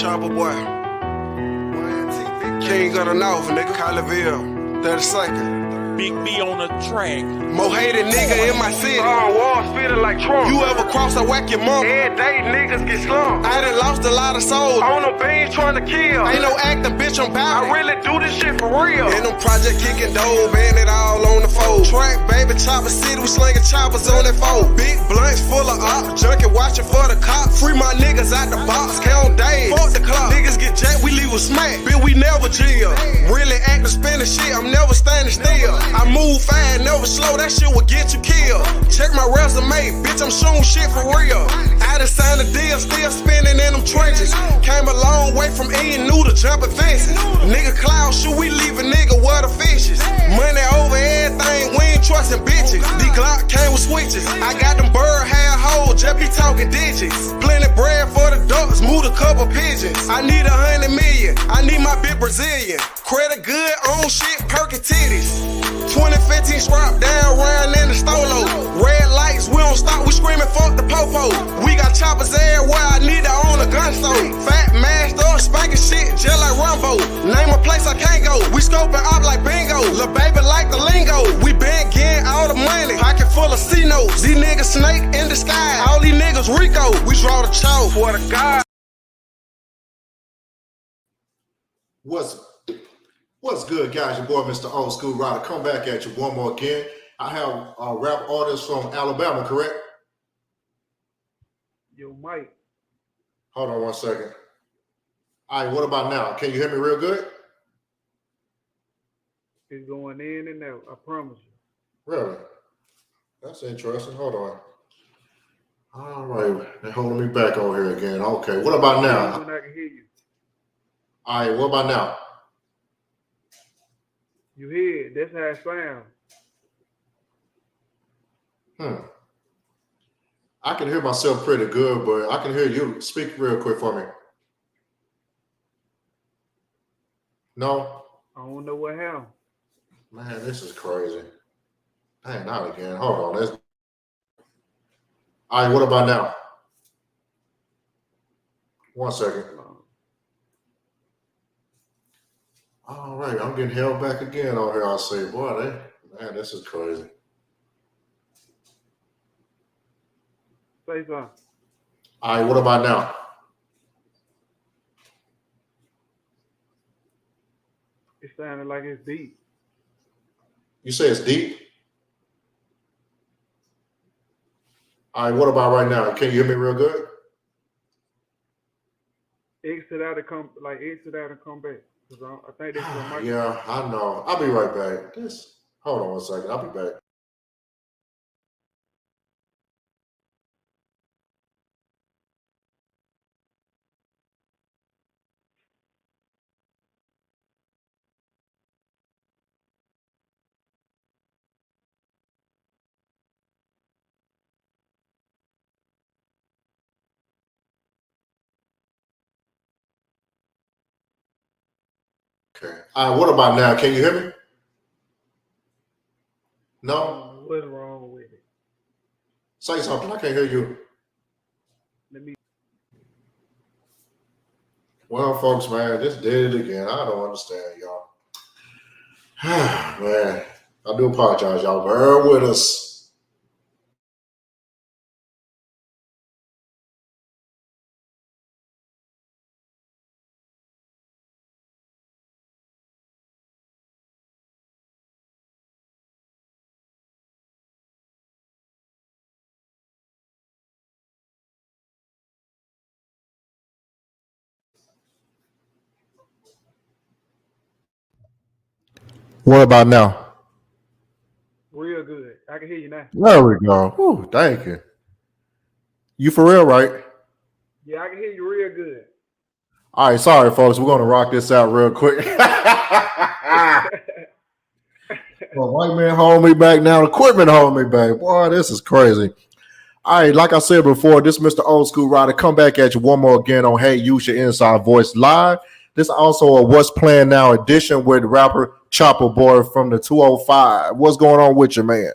Choppa Boy. King of the North, nigga. Colleyville. 32nd. Big B on the track. Mo hated nigga in my city. Walls feeling like Trump. You ever cross, I whack your mama. Every day niggas get slumped. I done lost a lot of souls. On the beans trying to kill. Ain't no acting, bitch, I'm bout I really do this shit for real. In them project kicking dough, band it all on the fold. Track, baby, Chopper City, we slinging choppers on that fold. Big blunts full of ops, junkie watching for the cops. Free my niggas out the box, count days. Fuck the clock, niggas get jacked, we leave with smack. Bitch, we never chill. Really acting, spinning shit, I'm never standing still. I move fast, never slow, that shit will get you killed. Check my resume, bitch, I'm shooting shit for real. I done signed a deal, still spinning in them trenches. Came a long way from eating noodle, jumping fences. Nigga cloud shoot, we leave a nigga where the fish is. Money over everything, we ain't trusting bitches. The Glock came with switches. I got them bird hair hoes, just be talking digits. Plenty bread for the ducks, moved a couple pigeons. I need 100 million, I need my big Brazilian. Credit good, own shit, perky titties. 2015 strap down, round in the stolo. Red lights, we don't stop, we screaming fuck the popo. We got choppers everywhere, I need to own a gun store. Fat mashed up, spanking shit, just like Rumbo. Name a place I can't go, we scoping up like bingo. Lil' baby like the lingo, we been getting all the money. Pocket full of C-notes, these niggas snake in the sky. All these niggas Rico, we draw the chalk for the God. What's good, guys? Your boy, Mr. Old School Rider. Come back at you one more again. I have a rap artist from Alabama, correct? Yo, Mike. Hold on one second. All right, what about now? Can you hear me real good? It's going in and out, I promise you. Really? That's interesting. Hold on. All right, they're holding me back over here again. Okay, what about now? I can hear you. All right, what about now? You hear it, that's how it sounds. I can hear myself pretty good, but I can hear you. Speak real quick for me. No? I don't know what happened. Man, this is crazy. Dang, not again. Hold on. All right, what about now? 1 second. All right, I'm getting held back again on here. I say, boy, man, this is crazy. Say something. All right, what about now? It sounded like it's deep. You say it's deep? All right, what about right now? Can you hear me real good? Exit out and come back. I think this is Mike. Yeah, I know. I'll be right back. Hold on 1 second. I'll be back. Okay. All right, what about now? Can you hear me? No? What's wrong with it? Say something. I can't hear you. Well, folks, man, just did it again. I don't understand, y'all. Man, I do apologize, y'all. Bear with us. What about now? Real good. I can hear you now. There we go. Whew, thank you. You for real, right? Yeah, I can hear you real good. All right, sorry, folks. We're going to rock this out real quick. Well, white man hold me back now. Equipment hold me back. Boy, this is crazy. All right, like I said before, this is Mr. Old School Rider. Come back at you one more again on Hey, Use Your Inside Voice Live. This is also a What's Playing Now edition with rapper Choppa Boy from the 205. What's going on with you, man?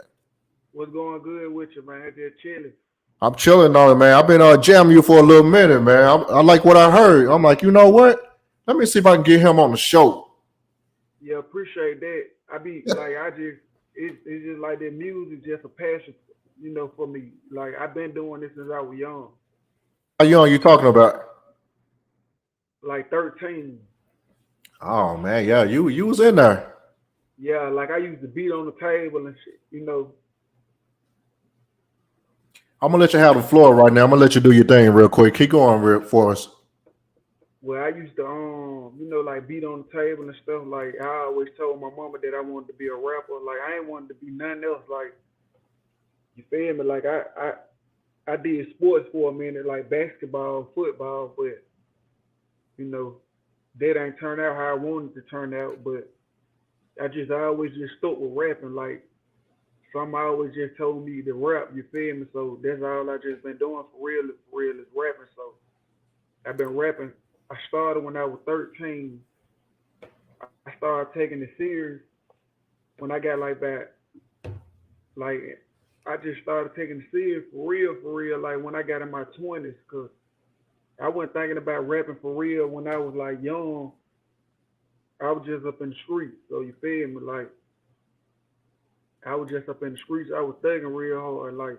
What's going good with you, man? Just chilling. I'm chilling on it, man. I've been jamming you for a little minute, man. I like what I heard. I'm like, you know what? Let me see if I can get him on the show. Yeah, appreciate that. It's just like that music, just a passion, for me. Like I've been doing this since I was young, How young you talking about? like 13. Oh man, yeah, you was in there. Yeah, like I used to beat on the table and shit. I'm gonna let you have the floor right now. I'm gonna let you do your thing real quick. Keep going for us. Well, I used to, like beat on the table and stuff. Like I always told my mama that I wanted to be a rapper. Like I ain't wanted to be nothing else. Like you feel me? Like I did sports for a minute, like basketball, football, but that ain't turned out how I wanted to turn out. But I always just stuck with rapping. Like some always just told me to rap. You feel me? So that's all I just been doing for real is rapping. So I've been rapping. I started when I was 13. I started taking it serious when I got like that. Like I just started taking it serious for real. Like when I got in my 20s, cause I wasn't thinking about rapping for real when I was like young. I was just up in the streets. So you feel me? Like I was just up in the streets. I was thugging real hard, like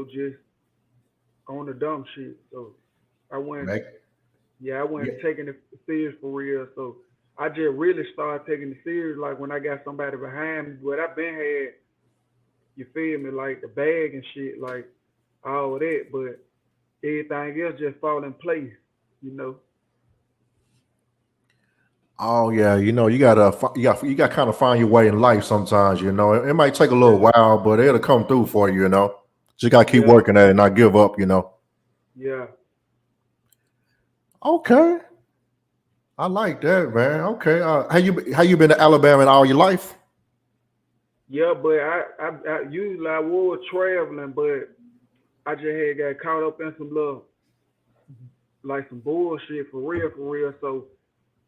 just on the dumb shit. So I went. I wasn't taking it serious for real. So I just really started taking it serious like when I got somebody behind me. But I've been had, you feel me, like the bag and shit, like all that. But everything else just fall in place. Oh yeah, you gotta kind of find your way in life sometimes. It might take a little while, but it'll come through for you. Just gotta keep working at it and not give up. Yeah. Okay, I like that, man. Okay, how you been to Alabama all your life? Yeah, but I usually I was traveling, but I just had got caught up in some little like some bullshit for real. So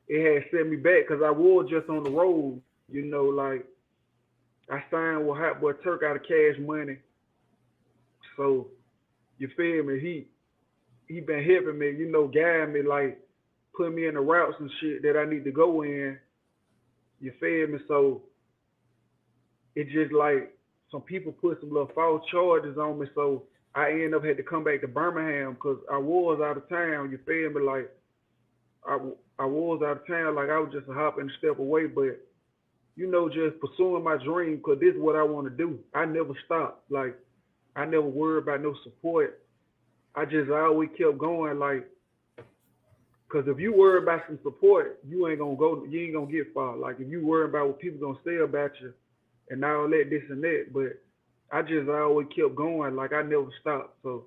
it had set me back because I was just on the road. Like I signed with Hot Boy Turk out of Cash Money. So you feel me? He been helping me, guiding me, like putting me in the routes and shit that I need to go in. You feel me? So it just like some people put some little false charges on me. So I ended up had to come back to Birmingham because I was out of town. You feel me? Like I was out of town. Like I was just a hop and step away, but just pursuing my dream because this is what I want to do. I never stopped. Like I never worried about no support. I always kept going, like, because if you worry about some support, you ain't gonna get far. Like if you worry about what people gonna say about you and all that, this and that. But I always kept going, like I never stopped. So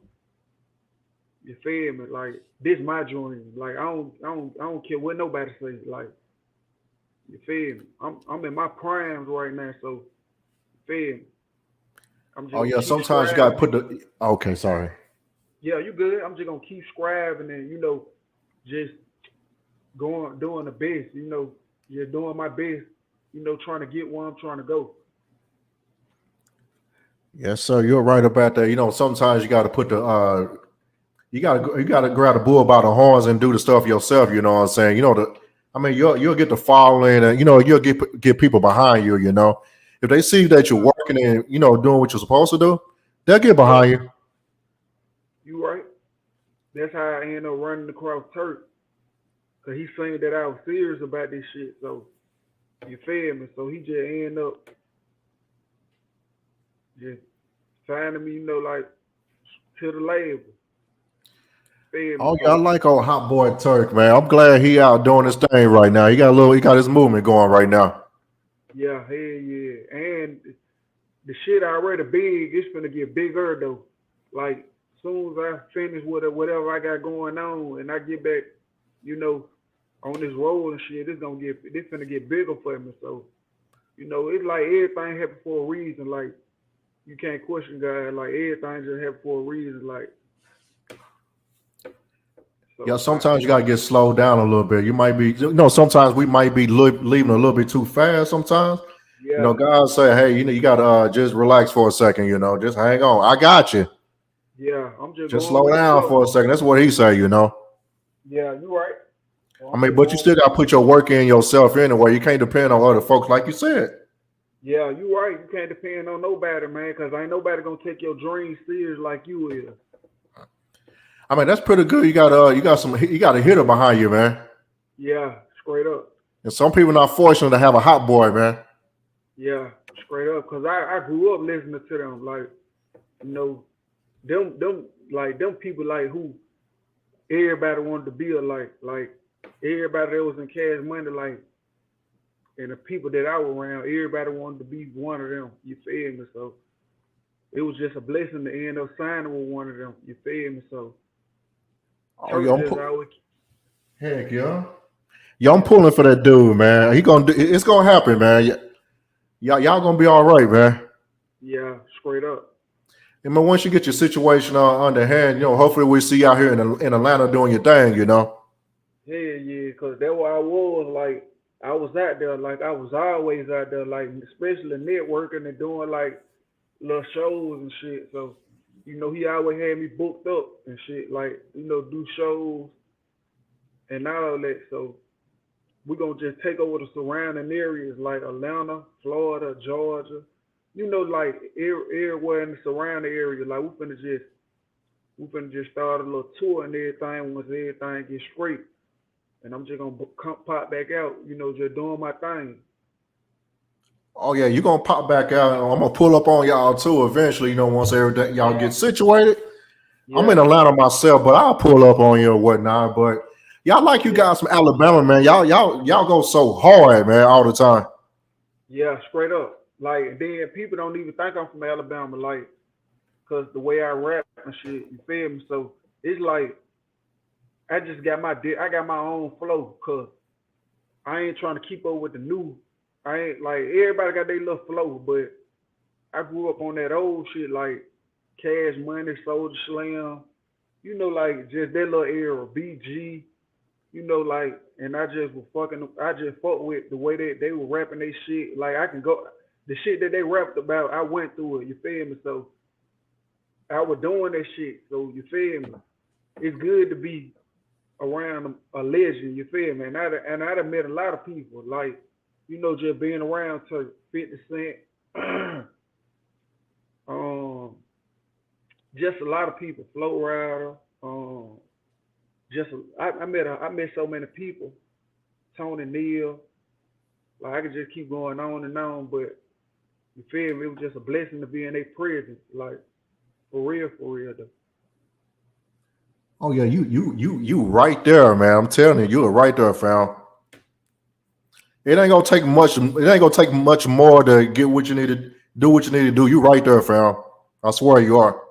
you feel me? Like this my dream. Like I don't care what nobody says. Like you feel me? I'm in my primes right now, so you feel me? Oh yeah, sometimes you gotta put the. Okay, sorry. Yeah, you good. I'm just gonna keep scribing and just doing the best. Just doing my best. Trying to get where I'm trying to go. Yes, sir. You're right about that. Sometimes you got to put the you gotta grab the bull by the horns and do the stuff yourself. You know what I'm saying? You'll get the following and you'll get people behind you. If they see that you're working and doing what you're supposed to do, they'll get behind you. You right. That's how I ended up running across Turk. Cause he saying that I was serious about this shit. So you feel me? So he just ended up just finding me, like to the label. Oh yeah, I like old Hot Boy Turk, man. I'm glad he out doing his thing right now. He got his movement going right now. Yeah, hell yeah. And the shit already big, it's gonna get bigger though. Like soon as I finish with whatever I got going on and I get back, on this road and shit, it's gonna get bigger for me. So, it's like everything happened for a reason. Like you can't question God. Like everything just happened for a reason. Like yeah, sometimes you gotta get slowed down a little bit. You might be, sometimes we might be leaving a little bit too fast. Sometimes, God say, hey, you gotta just relax for a second. Just hang on. I got you. Yeah, I'm just Just going slow with the down flow. for a second. That's what he say, you know. Yeah, you right. So I I'm mean, just but you going still with got to put your work in yourself anyway. You can't depend on other folks, like you said. Yeah, you right. You can't depend on nobody, man, because ain't nobody gonna take your dreams serious like you is. I mean, that's pretty good. You got a hitter behind you, man. Yeah, straight up. And some people not fortunate to have a hot boy, man. Yeah, straight up. Cause I grew up listening to them, like, you know, them people like who everybody wanted to be like everybody that was in Cash Money, like, and the people that I was around, everybody wanted to be one of them. You feel me? So it was just a blessing to end up signing with one of them. You feel me? So Oh, Turk just always, heck yeah. Yo, I'm pulling for that dude, man. It's gonna happen, man. Y'all gonna be all right, man. yeah, straight up. I mean, once you get your situation under hand, hopefully we see you out here in Atlanta doing your thing, Yeah, yeah, cause that's where I was. Like I was out there, like I was always out there, like especially networking and doing like little shows and shit. So, he always had me booked up and shit, like, do shows and all that. So we're gonna just take over the surrounding areas like Atlanta, Florida, Georgia, like everywhere in the surrounding area. Like we finna just start a little tour and everything once everything gets straight. And I'm just gonna come pop back out, just doing my thing. Oh yeah, you gonna pop back out. I'm gonna pull up on y'all too eventually. Once everything y'all get situated. I'm in Yeah, Atlanta myself, but I'll pull up on you or whatnot. But y'all like you yeah, guys from Alabama, man. Y'all go so hard, man, all the time. yeah, straight up. Like then people don't even think I'm from Alabama, like, cause the way I rap and shit, you feel me? So it's like I got my own flow, cause I ain't trying to keep up with the new. I ain't like everybody got their little flow, but I grew up on that old shit like Cash Money, Soldier Slim, like just that little era, BG, like, and I just fuck with the way they were rapping they shit. Like I can go, the shit that they rapped about, I went through it. You feel me? So I was doing that shit. So you feel me? It's good to be around a legend. You feel me? And I done met a lot of people. Like, just being around to 50 Cent, um, just a lot of people. Flow Rider, just I met so many people. Tony Neal. Like I could just keep going on and on, but you feel me? It was just a blessing to be in their presence. Like for real though. Oh yeah, you right there, man. I'm telling you, you're right there, fam. It ain't gonna take much. It ain't gonna take much more to get what you need to do. What you need to do. You right there, fam. I swear you are.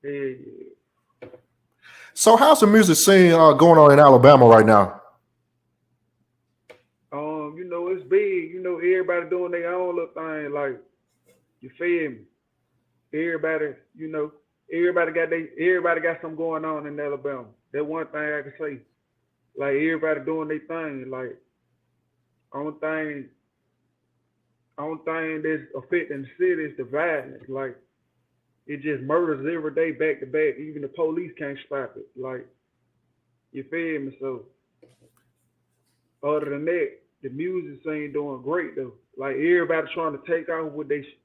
Yeah, yeah. So how's the music scene going on in Alabama right now? It's big. Everybody doing their own little thing. Like you feel me? Everybody, everybody got something going on in Alabama. That one thing I can say. Like everybody doing their thing. Like only thing, only thing that's affecting the city is the violence. Like it just murders every day back to back. Even the police can't stop it. Like you feel me? So other than that, the music scene doing great though. Like everybody trying to take out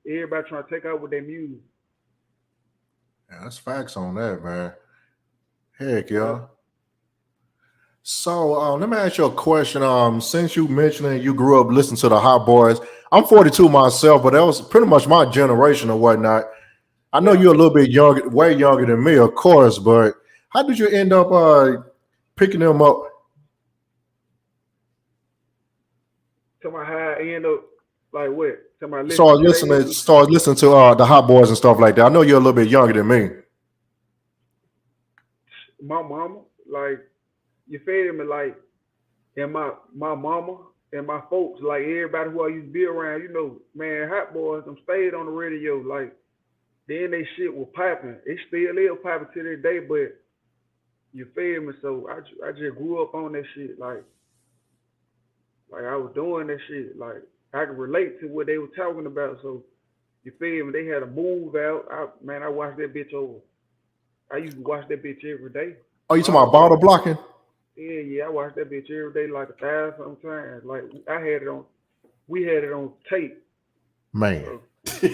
everybody trying to take out with their music. Yeah, that's facts on that, man. Heck Yeah. yeah. So let me ask you a question. Since you mentioned that you grew up listening to the Hot Boys, I'm 42 myself, but that was pretty much my generation or whatnot. I know Yeah. you're a little bit younger, way younger than me, of course, but how did you end up picking them up? To my high end up like what? To my listen Start to they listening, music. start listening to the Hot Boys and stuff like that. I know you're a little bit younger than me. My mama, like you feel me, like and my mama and my folks, like everybody who I used to be around, man, Hot Boys, them stayed on the radio, like then they shit was popping. It still is popping to this day, but you feel me? So I just grew up on that shit, like I was doing that shit, like I could relate to what they were talking about. So you feel me? They had a move out. I watched that bitch over I used to watch that bitch every day. Oh, you talking about bottle blocking? Yeah, I watched that bitch every day like 1,000 times. Like we had it on tape. Man. So,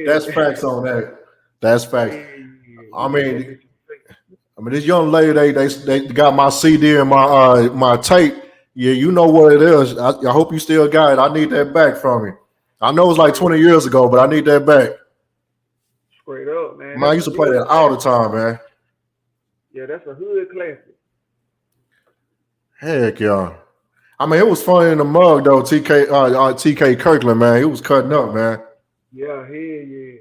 That's facts on that. That's facts. Yeah. I mean, this young lady, they got my CD and my tape. Yeah, you know what it is. I hope you still got it. I need that back from you. I know it's like 20 years ago, but I need that back. Straight up, man. I used to play that all the time, man. Yeah, that's a hood classic. Heck yeah. I mean, it was fun in the mug though. TK Kirkland, man, he was cutting up, man. Yeah, hell yeah.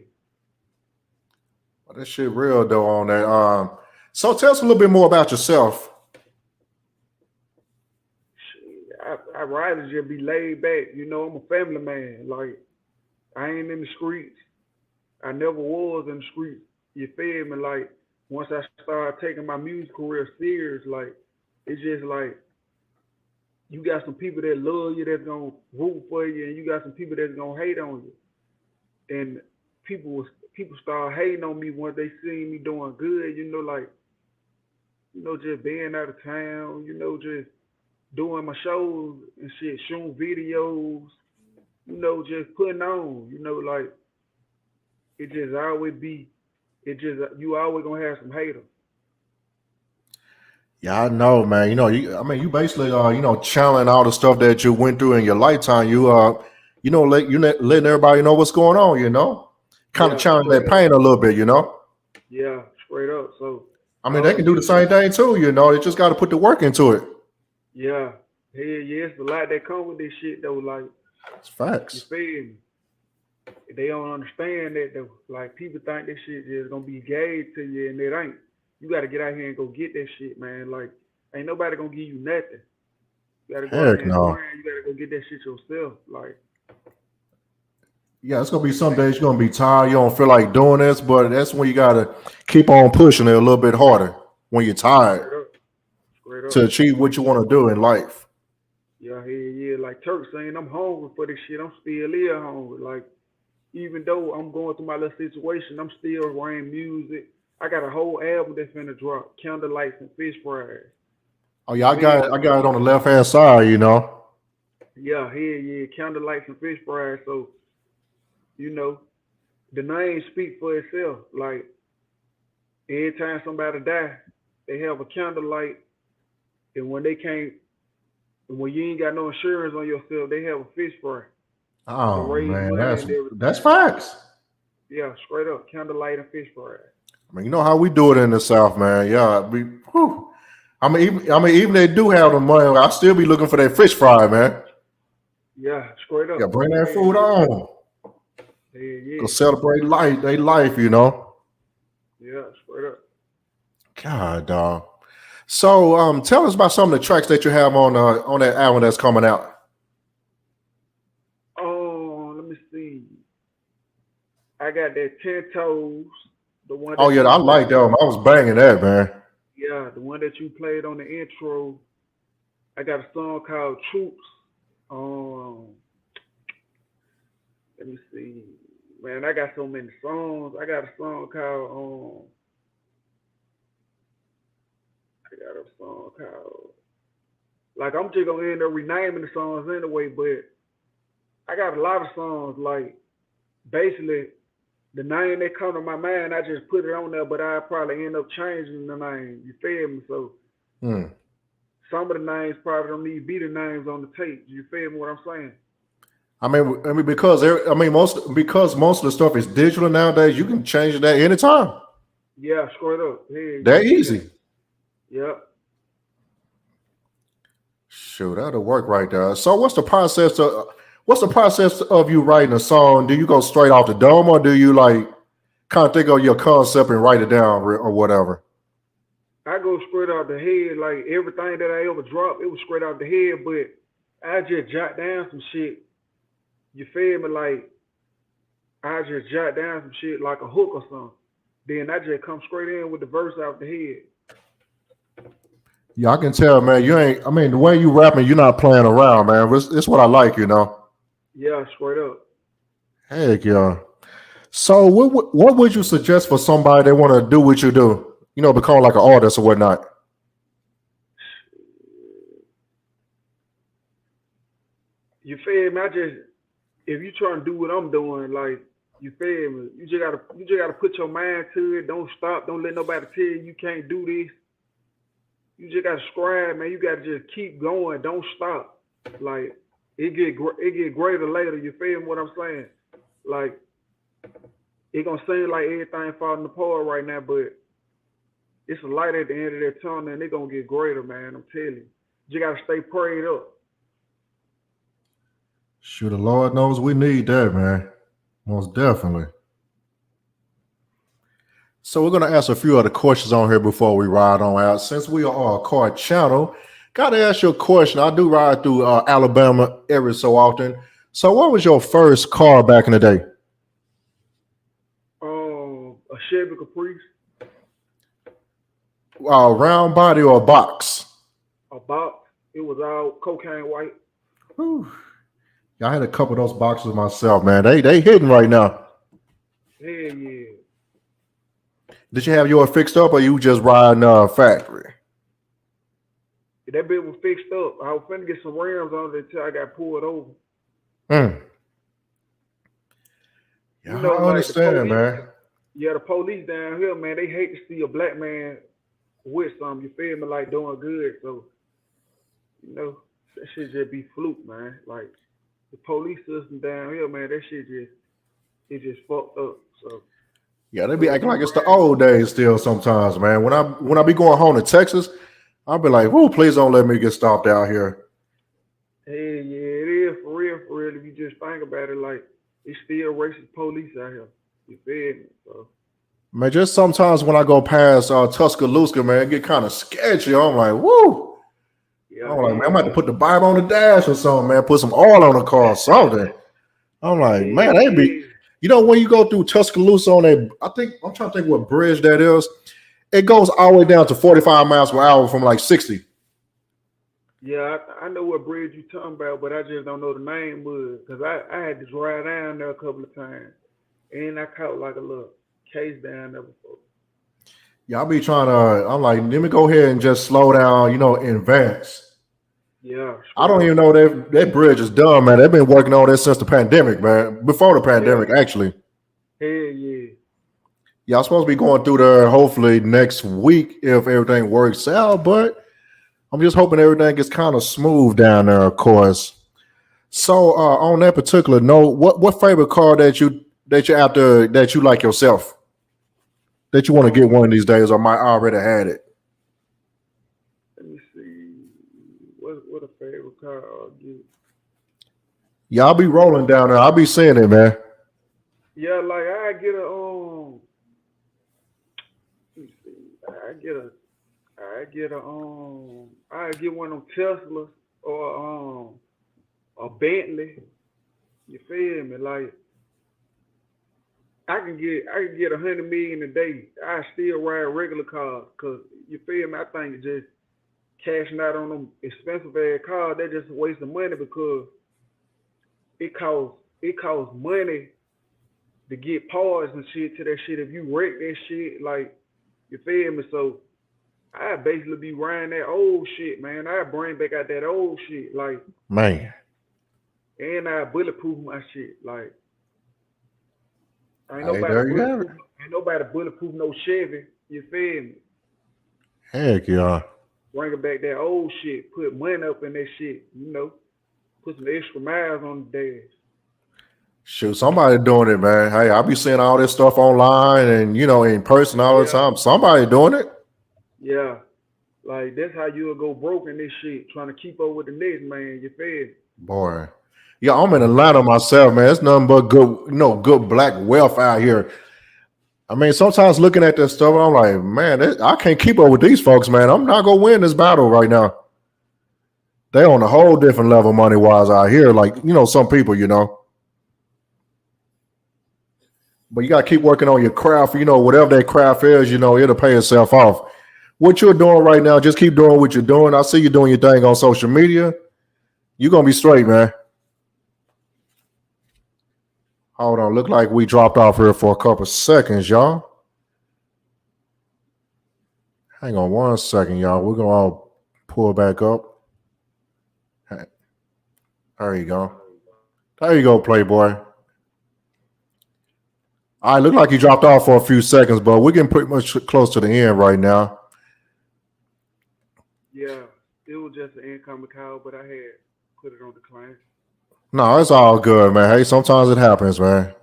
That shit real though on that. So tell us a little bit more about yourself. I'd rather just be laid back. You know, I'm a family man. Like, I ain't in the streets. I never was in the streets. You feel me? Like, once I started taking my music career serious, like, it's just like, you got some people that love you, that's gonna root for you, and you got some people that's gonna hate on you. And people start hating on me once they see me doing good, you know, like, you know, just being out of town, you know, just doing my shows and shit, shooting videos, you know, just putting on, you know, like, it just always be, you always gonna have some haters. Yeah, I know, man. You know, you basically channeling all the stuff that you went through in your lifetime. Letting everybody know what's going on, you know? Kind of channeling that pain a little bit, you know? Yeah, straight up. So I mean, they can do the same thing too, you know. They just got to put the work into it. Yeah. Hell yeah, it's a lot that come with this shit though, like, it's facts. You feel me? They don't understand that though. Like, people think this shit is gonna be gave to you, and it ain't. You gotta get out here and go get that shit, man. Like, ain't nobody gonna give you nothing. You gotta go out here and grind. You gotta go get that shit yourself. Like, yeah, it's gonna be some days you're gonna be tired. You don't feel like doing this, but that's when you gotta keep on pushing it a little bit harder when you're tired straight up. To achieve what you want to do in life. Yeah, yeah. Like Turk saying, I'm hungry for this shit. I'm still here hungry. Like, even though I'm going through my little situation, I'm still writing music. I got a whole album that's finna drop, Candlelights and Fish Fries. Oh yeah, I got it on the left hand side, you know. Yeah, yeah, Candlelights and Fish Fries. So, you know, the name speaks for itself. Like, every time somebody die, they have a candlelight, and when you ain't got no insurance on yourself, they have a fish fry. Oh man, that's facts. Yeah, straight up, candlelight and fish fry. I mean, you know how we do it in the South, man. Yeah, I mean, even they do have the money, I still be looking for that fish fry, man. Yeah, straight up. Yeah, bring that food on. Yeah. Go celebrate life, you know. Yeah, straight up. God, dog. So, tell us about some of the tracks that you have on that album that's coming out. Oh, let me see. I got that 10 Toes. The one. Oh yeah, I like that one. I was banging that, man. Yeah, the one that you played on the intro. I got a song called Troops. Let me see. Man, I got so many songs. I got a song called like, I'm just gonna end up renaming the songs anyway, but I got a lot of songs. Like, basically, the name that come to my mind, I just put it on there, but I probably end up changing the name. You feel me? So some of the names probably don't need to be the names on the tape. You feel me what I'm saying? I mean, because most of the stuff is digital nowadays, you can change that anytime. Yeah, straight up. Yeah, that easy. Yep. Shoot, that'll work right there. So what's the process of you writing a song? Do you go straight off the dome, or do you like kind of think of your concept and write it down or whatever? I go straight off the head. Like, everything that I ever dropped, it was straight off the head, but I just jot down some shit. You feel me? Like, I just jot down some shit like a hook or something. Then I just come straight in with the verse off the head. Yeah, I can tell, man. The way you rapping, you're not playing around, man. It's what I like, you know. Yeah, straight up. Heck yeah. So what would you suggest for somebody that want to do what you do? You know, become like an artist or whatnot. You feel me? If you trying to do what I'm doing, like, you feel me? You just gotta put your mind to it. Don't stop. Don't let nobody tell you can't do this. You just gotta strive, man. You gotta just keep going. Don't stop. Like, it get greater later. You feel me? What I'm saying? Like, it gonna seem like everything falling apart right now, but it's a light at the end of that tunnel, and it gonna get greater, man. I'm telling you. You gotta stay prayed up. Sure, the Lord knows we need that, man. Most definitely. So we're going to ask a few other questions on here before we ride on out. Since we are a car channel, got to ask you a question. I do ride through Alabama every so often. So what was your first car back in the day? A Chevy Caprice. Round body or a box? A box. It was all cocaine white. Whew. I had a couple of those boxes myself, man. They hidden right now. Hell yeah. Did you have yours fixed up or you just riding factory? That bit was fixed up. I was finna get some rims on it until I got pulled over. Yeah, You know, I like understand, man. Yeah, the police down here, man, they hate to see a black man with something, you feel me, like doing good. So, you know, that shit just be fluke, man. Like, the police system down here, man, that shit just fucked up. So Yeah, they be acting like it's the old days still sometimes, man. When I be going home to Texas, I'll be like, "Whoa, please don't let me get stopped out here." hey, yeah, it is for real, for real. If you just think about it, like, it's still racist police out here. You feel me? So, Man, just sometimes when I go past Tuscaloosa, man, it get kind of sketchy. I'm like, "Woo!" yeah, I'm like, man, I'm about to put the Bible on the dash or something, man. Put some oil on the car or something. I'm like, man, they be. You know, when you go through Tuscaloosa on I'm trying to think what bridge that is. It goes all the way down to 45 miles per hour from like 60. Yeah, I know what bridge you talking about, but I just don't know the name of it. Because I had to drive down there a couple of times. And I caught like a little case down there before. Yeah, I'll be trying to, I'm like, let me go ahead and just slow down, you know, in advance. Yeah. I don't even know that bridge is done, man. They've been working on this since the pandemic, man. Before the pandemic, actually. Hell yeah. Yeah, I'm supposed to be going through there hopefully next week if everything works out, but I'm just hoping everything gets kind of smooth down there, of course. So on that particular note, what favorite car that you after that you like yourself? That you want to get one of these days or might already had it? Let me see. What a favorite car I'll get. Yeah, I'll be rolling down there. I'll be seeing it, man. Yeah, like I get a let me see. I get one of them Teslas or a Bentley. You feel me? Like I can get 100 million a day. I still ride regular cars, cause you feel me? I think it's just cashing out on them expensive ass cars. That's just a waste of money because it costs money to get parts and shit to that shit. If you wreck that shit, like, you feel me? So I basically be riding that old shit, man. I bring back out that old shit, like, Man. and I bulletproof my shit, like. Ain't nobody bulletproof no Chevy. You feel me? Heck yeah. Bringing back that old shit, put money up in that shit, you know. Put some extra miles on the dash. Shoot, somebody doing it, man. Hey, I'll be seeing all this stuff online and, you know, in person all the time. Somebody doing it. Yeah. Like, that's how you'll go broke in this shit, trying to keep up with the next man. You feel me? Boy. Yeah, I'm in Atlanta myself, man. It's nothing but good, good black wealth out here. I mean, sometimes looking at this stuff, I'm like, man, I can't keep up with these folks, man. I'm not gonna win this battle right now. They on a whole different level money-wise out here. Like, some people, But you gotta keep working on your craft, whatever that craft is, it'll pay itself off. What you're doing right now, just keep doing what you're doing. I see you doing your thing on social media. You're gonna be straight, man. Hold on. Look like we dropped off here for a couple seconds, y'all. Hang on 1 second, y'all. We're going to pull back up. There you go. There you go, Playboy. All right, look like you dropped off for a few seconds, but we're getting pretty much close to the end right now. Yeah, it was just an incoming call, but I had put it on decline. No, it's all good, man. Hey, sometimes it happens, man.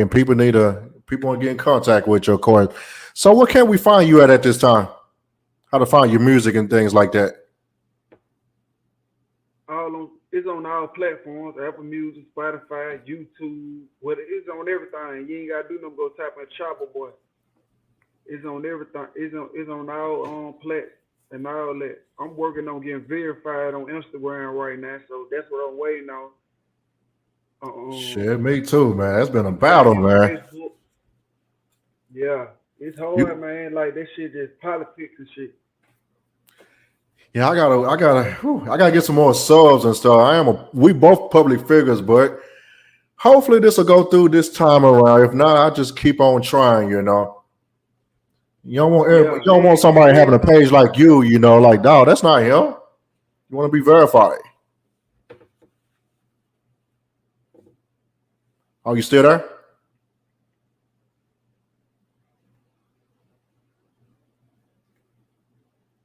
People want to get in contact with you, of course. So what can we find you at this time? How to find your music and things like that? It's on all platforms: Apple Music, Spotify, YouTube. It's on everything. You ain't gotta do nothing. Go type in Choppa Boy. It's on everything. It's on all plats and all that. I'm working on getting verified on Instagram right now, so that's what I'm waiting on. Shit, me too, man. It's been a battle, man. Facebook. Yeah, it's hard, man. Like that shit, just politics and shit. Yeah, I gotta get some more subs and stuff. We both public figures, but hopefully this will go through this time around. If not, I just keep on trying. You know, you don't want somebody having a page like you. You know, like dog, that's not him. You want to be verified. Oh, you still there?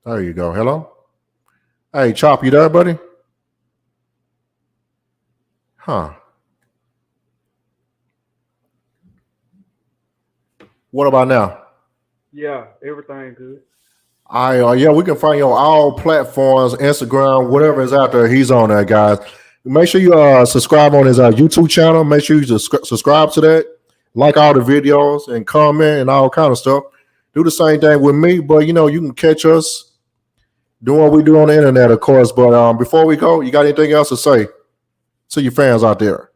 There you go. Hello. Hey, Chop, you there, buddy? Huh. What about now? Yeah, everything good. We can find you on all platforms, Instagram, whatever is out there. He's on there, guys. Make sure you subscribe on his YouTube channel. Make sure you subscribe to that, like all the videos, and comment and all kind of stuff. Do the same thing with me, but you can catch us doing what we do on the internet, of course. But before we go, you got anything else to say to your fans out there?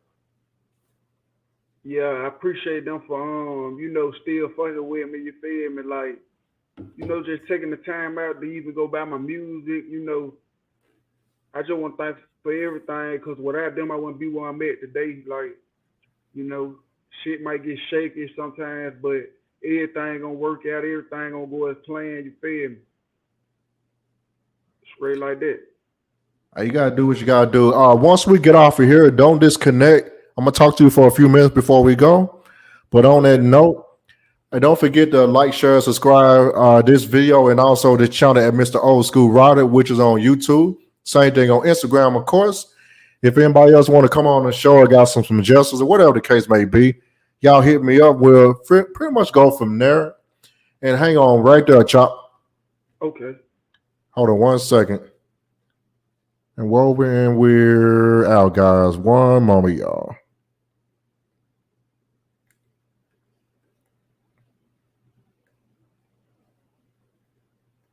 Yeah, I appreciate them for still fucking with me. You feel me? Like, just taking the time out to even go buy my music. I just want to thank for everything, because without them, I wouldn't be where I'm at today. Like, shit might get shaky sometimes, but everything gonna work out. Everything gonna go as planned. You feel me? Straight like that. You gotta do what you gotta do. Once we get off of here, don't disconnect. I'm gonna talk to you for a few minutes before we go. But on that note, don't forget to like, share, subscribe this video, and also this channel at Mr. Old School Rider, which is on YouTube. Same thing on Instagram, of course. If anybody else want to come on the show or got some suggestions or whatever the case may be, y'all hit me up. We'll pretty much go from there. And hang on right there, Chop. Okay. Hold on 1 second. And we're out, guys. One moment, y'all.